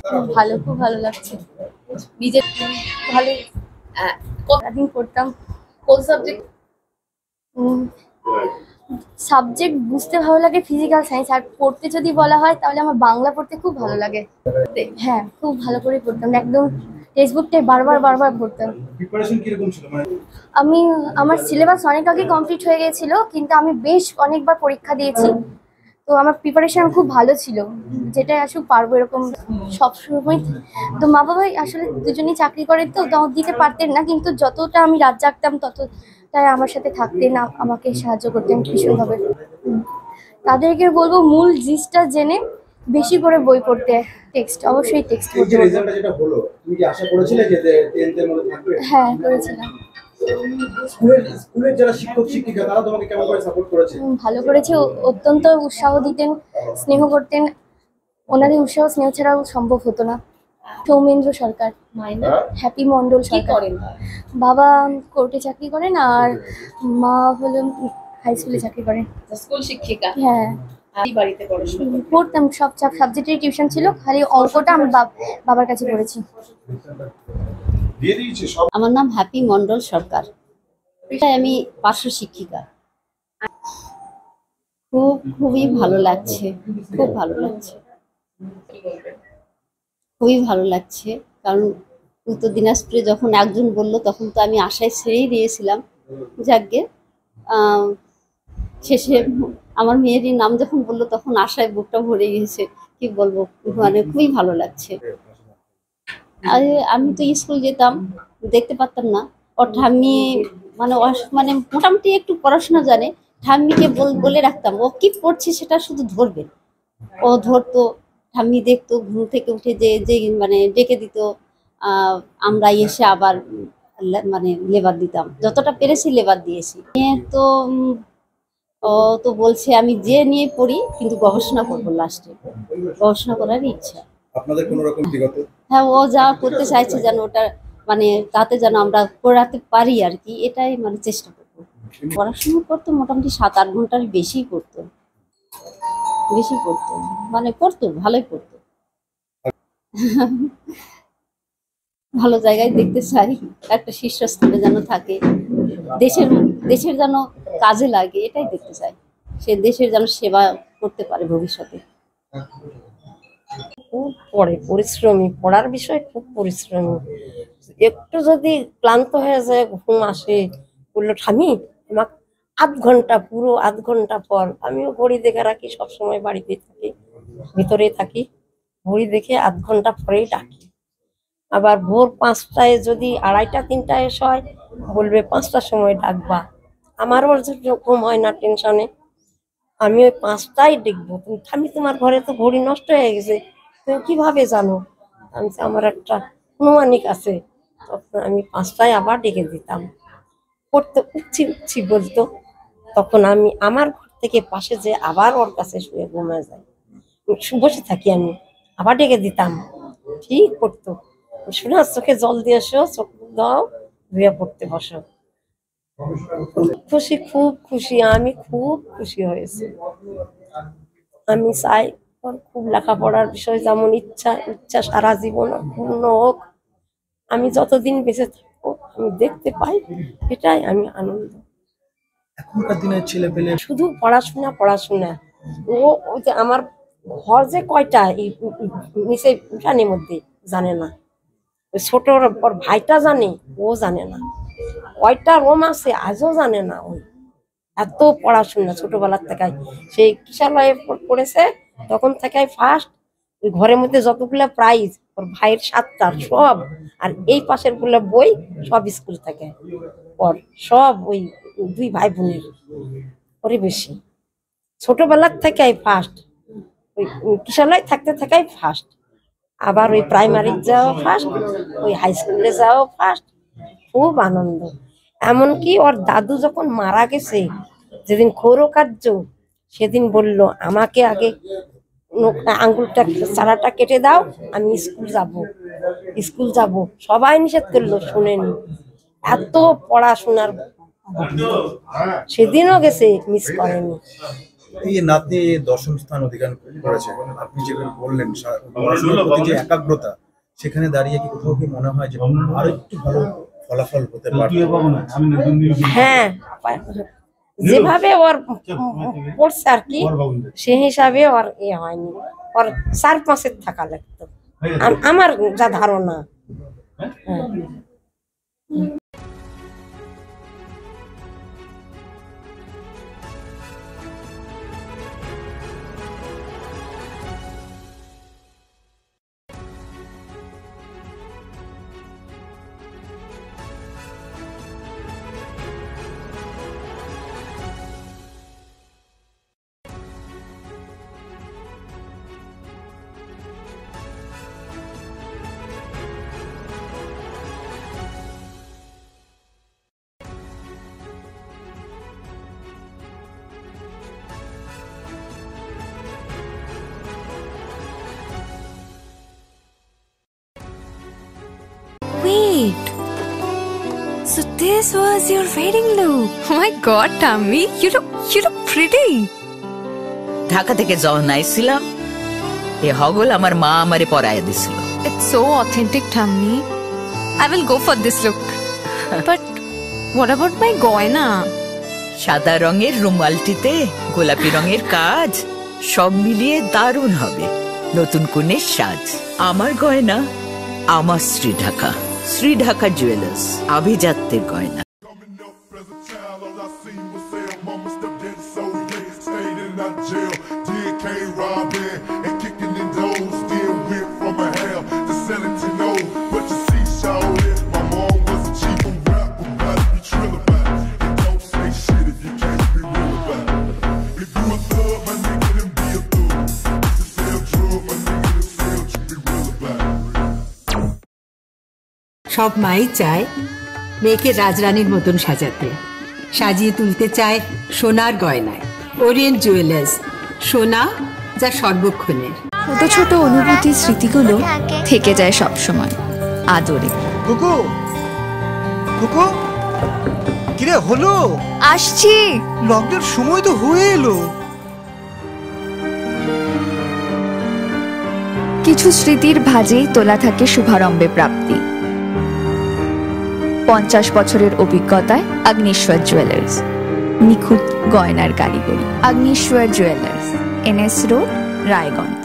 খুব ভালো লাগছে। নিজের ভালো কতদিন পড়তাম। কোন সাবজেক্ট? সাবজেক্ট বুঝতে ভালো লাগে ফিজিক্যাল সায়েন্স, আর পড়তে যদি বলা হয় তাহলে আমার বাংলা পড়তে খুব ভালো লাগে। হ্যাঁ, খুব ভালো করে পড়তাম, একদম টেক্সট বুকটাই বারবার বারবার পড়তাম। প্রিপারেশন কিরকম ছিল? আমি আমার সিলেবাস অনেক আগে কমপ্লিট হয়ে গেছিল, কিন্তু আমি বেশ অনেকবার পরীক্ষা দিয়েছি, তো আমার প্রিপারেশন খুব ভালো ছিল, যেটা আসলে পারবো এরকম সবসময়। তো মা বাবাই আসলে দুজনেই চাকরি করে, তো তাও দিতে পারতেন না, কিন্তু যতটা আমি রাত জাগতাম ততটাই আমার সাথে থাকতেন, আমাকে সাহায্য করতেন ভীষণভাবে। তাদেরকে বলবো মূল জিনিসটা জেনে বেশি করে বই পড়তে, টেক্সট অবশ্যই টেক্সট পড়তে। রেজাল্টটা যেটা হলো, তুমি কি আশা করেছিলে যে 10th এর মধ্যে থাকবে? হ্যাঁ, করেছিলাম। স্কুলের যারা শিক্ষক শিক্ষিকা তারা তোমাকে কেমন করে সাপোর্ট করেছে? ভালো করেছে, অত্যন্ত উৎসাহ দিতেন, স্নেহ করতেন। ওনাদের উৎসাহ স্নেহ ছাড়াও সম্ভব হতো না। সৌমেন্দ্র সরকার, হ্যাপি মন্ডল সরকার। বাবা কোর্টে চাকরি করেন, আর মা হলো হাই স্কুলে চাকরি করেন, স্কুল শিক্ষিকা। হ্যাঁ, বাড়িতে পড়তাম, সব সাবজেক্টের টিউশন ছিল, খালি অঙ্কটা আমি বাবার কাছে পড়েছি। আমার নাম হ্যাপি মন্ডল সরকার, আমি পার্শ্ব শিক্ষিকা। খুবই ভালো লাগছে, খুব ভালো লাগছে, খুবই ভালো লাগছে। কারণ উত্তর দিনাজপুরে যখন একজন বললো তখন তো আমি আশায় ছেড়েই দিয়েছিলাম। যাকগে শেষে আমার মেয়েরই নাম যখন বললো তখন আশায় বুকটা ভরে গিয়েছে। কি বলবো, মানে খুবই ভালো লাগছে। আমি তো স্কুল যেতাম, দেখতে পারতাম না। ওর ঠাম্মি মানে মোটামুটি একটু পড়াশোনা জানে। ঠাম্মিকে বলে রাখতাম ও কি পড়ছে সেটা শুধু ধরবে। ও ধরতো, ঠাম্মি দেখতো, ঘুম থেকে উঠে যে মানে ডেকে দিত। আমরা এসে আবার মানে লেবার দিতাম, যতটা পেরেছি লেবার দিয়েছি। তো ও তো বলছে আমি যে নিয়ে পড়ি কিন্তু গবেষণা করবো, লাস্টে গবেষণা করার ইচ্ছা। আপনাদের কোনো রকম ব্যক্তিগত? হ্যাঁ, ও যা করতে চাইছে যেন ওটা মানে তাতে যেন আমরা করাতে পারি আর কি, এটাই মানে চেষ্টা করবো। পড়াশোনা করতো মোটামুটি 7-8 ঘন্টার বেশি করতো, মানে পড়তো, ভালোই পড়তো। ভালো জায়গায় দেখতে চাই, একটা শীর্ষস্থানে যেন থাকে, দেশের যেন কাজে লাগে, এটাই দেখতে চাই। সে দেশের যেন সেবা করতে পারে ভবিষ্যতে। খুব পরিশ্রমী, পড়ার বিষয় খুব পরিশ্রমী। একটু যদি ক্লান্ত হয়ে যায়, ঘুম আসে, বললো ঠামি আমার পুরো আধ ঘন্টা পর, আমিও ঘড়ি দেখে রাখি, সবসময় বাড়িতে থাকি, ভিতরে থাকি, ঘড়ি দেখে আধ ঘন্টা পরেই ডাকি। আবার ভোর 5টায় যদি 2:30-3টায় হয়, বলবে 5টার সময় ডাকবা। আমারও ঘুম হয় না টেনশনে, আমি ওই 5টায় দেখবো। আমি তোমার ঘরে তো ঘড়ি নষ্ট হয়ে গেছে, তুমি কিভাবে জানো? আমি আমার একটা অনুমানিক আছে। তখন আমি 5টায় আবার ডেকে দিতাম, পড়তে উঠছি বলতো, তখন আমি আমার ঘর থেকে পাশে যে আবার ওর কাছে শুয়ে ঘুমিয়ে যাই, বসে থাকি, আমি আবার ডেকে দিতাম, ঠিক পড়তো। শোনা, চোখে জল দিয়ে এসো, চোখ দাও, ধুয়ে পড়তে বসো। খুশি, খুব খুশি, আমি খুব খুশি হয়েছি। আমি চাই ওর খুব লেখাপড়ার বিষয় যেমন ইচ্ছা সারা জীবন পূর্ণ হোক। আমি যতদিন বেঁচে থাকবো আমি দেখতে পাই, এটাই আমি আনন্দ। এখনকার দিনের ছেলে পেলে শুধু পড়াশোনা। ও যে আমার ঘর যে কয়টা এই নিচে উঠানের মধ্যে জানে না, ছোট ওর ভাইটা জানে, ও জানে না কয়টা রুম আছে আজও জানে না। ওই এত পড়াশোনা ছোটবেলার থেকে, সেই কিশোরলয়ে পড়েছে তখন থেকে ফার্স্ট। ওই ঘরের মধ্যে যতগুলা প্রাইজ, ওর ভাইয়ের 7টার সব, আর এই পাশের গুলো বই সব স্কুল থেকে ওর, সব ওই 2 ভাই বোনের ওরে বেশি। ছোটবেলার থেকে ফার্স্ট, ওই কিশোরলয় থাকতে থাকাই ফার্স্ট। আবার ওই প্রাইমারি যাও ফার্স্ট, ওই হাই স্কুলে যাও ফার্স্ট। খুব আনন্দ। এমনকি ওর দাদু যখন মারা গেছে, যেদিন কার্য, সেদিন বলল আমাকে আগে আঙ্গুলটা চারাটা কেটে দাও, আমি স্কুল যাব। সবাই নিষেধ করলো, শুনেনি। এত পড়াশোনার, সেদিনও গেছে, মিস করেনি। এই যে নাতনি 10ম স্থান অধিকার করেছে, আপনি যেভাবে বললেন পড়াশোনার প্রতি যে একাগ্রতা, সেখানে দাঁড়িয়ে কি কোথাও কি মনে হয় যে আরো একটু ভালো ফলাফল হতে পারে? হ্যাঁ, যেভাবে ওর পড়ছে আর কি, সে হিসাবে ওর হয়নি, ওর 4-5 থাকা লাগতো আমার যা ধারণা। হ্যাঁ। Wait. So this was your wedding look. Oh my god, Tammy, you look pretty. Dhaka থেকে যখন আইছিলাম এ হগল আমার মা আমারে পরায় দিছিল। It's so authentic, Tammy. I will go for this look. But what about my goina? সাদা রঙের রুমালটিতে গোলাপি রঙের কাজ, সব মিলিয়ে দারুণ হবে নতুন কনের সাজ। আমার গয়না আমার শ্রী ঢাকা জুয়েলার্স, আভিজাত্যের গয়না। সব মাই চায় মেয়েকে রাজরানীর মতন সাজাতে, সাজিয়ে তুলতে চায় সোনার গয়নায়। ওরিয়েন্ট জুয়েলার্স, সোনা যা সর্বক্ষণের। ছোট ছোট অনুভূতি, স্মৃতিগুলো থেকে যায় সব সময় আদরে। কুকু কুকু, কিরে হলো? আসছি। লকডাউন সময় তো হয়ে এলো। কিছু স্মৃতির ভাজেই তোলা থাকে শুভারম্ভে প্রাপ্তি। 50 বছরের অভিজ্ঞতায় আগ্নেশ্বর জুয়েলার্স, নিখুঁত গয়নার কারিগরি। Agneshwar jewellers, NS road, Raiganj.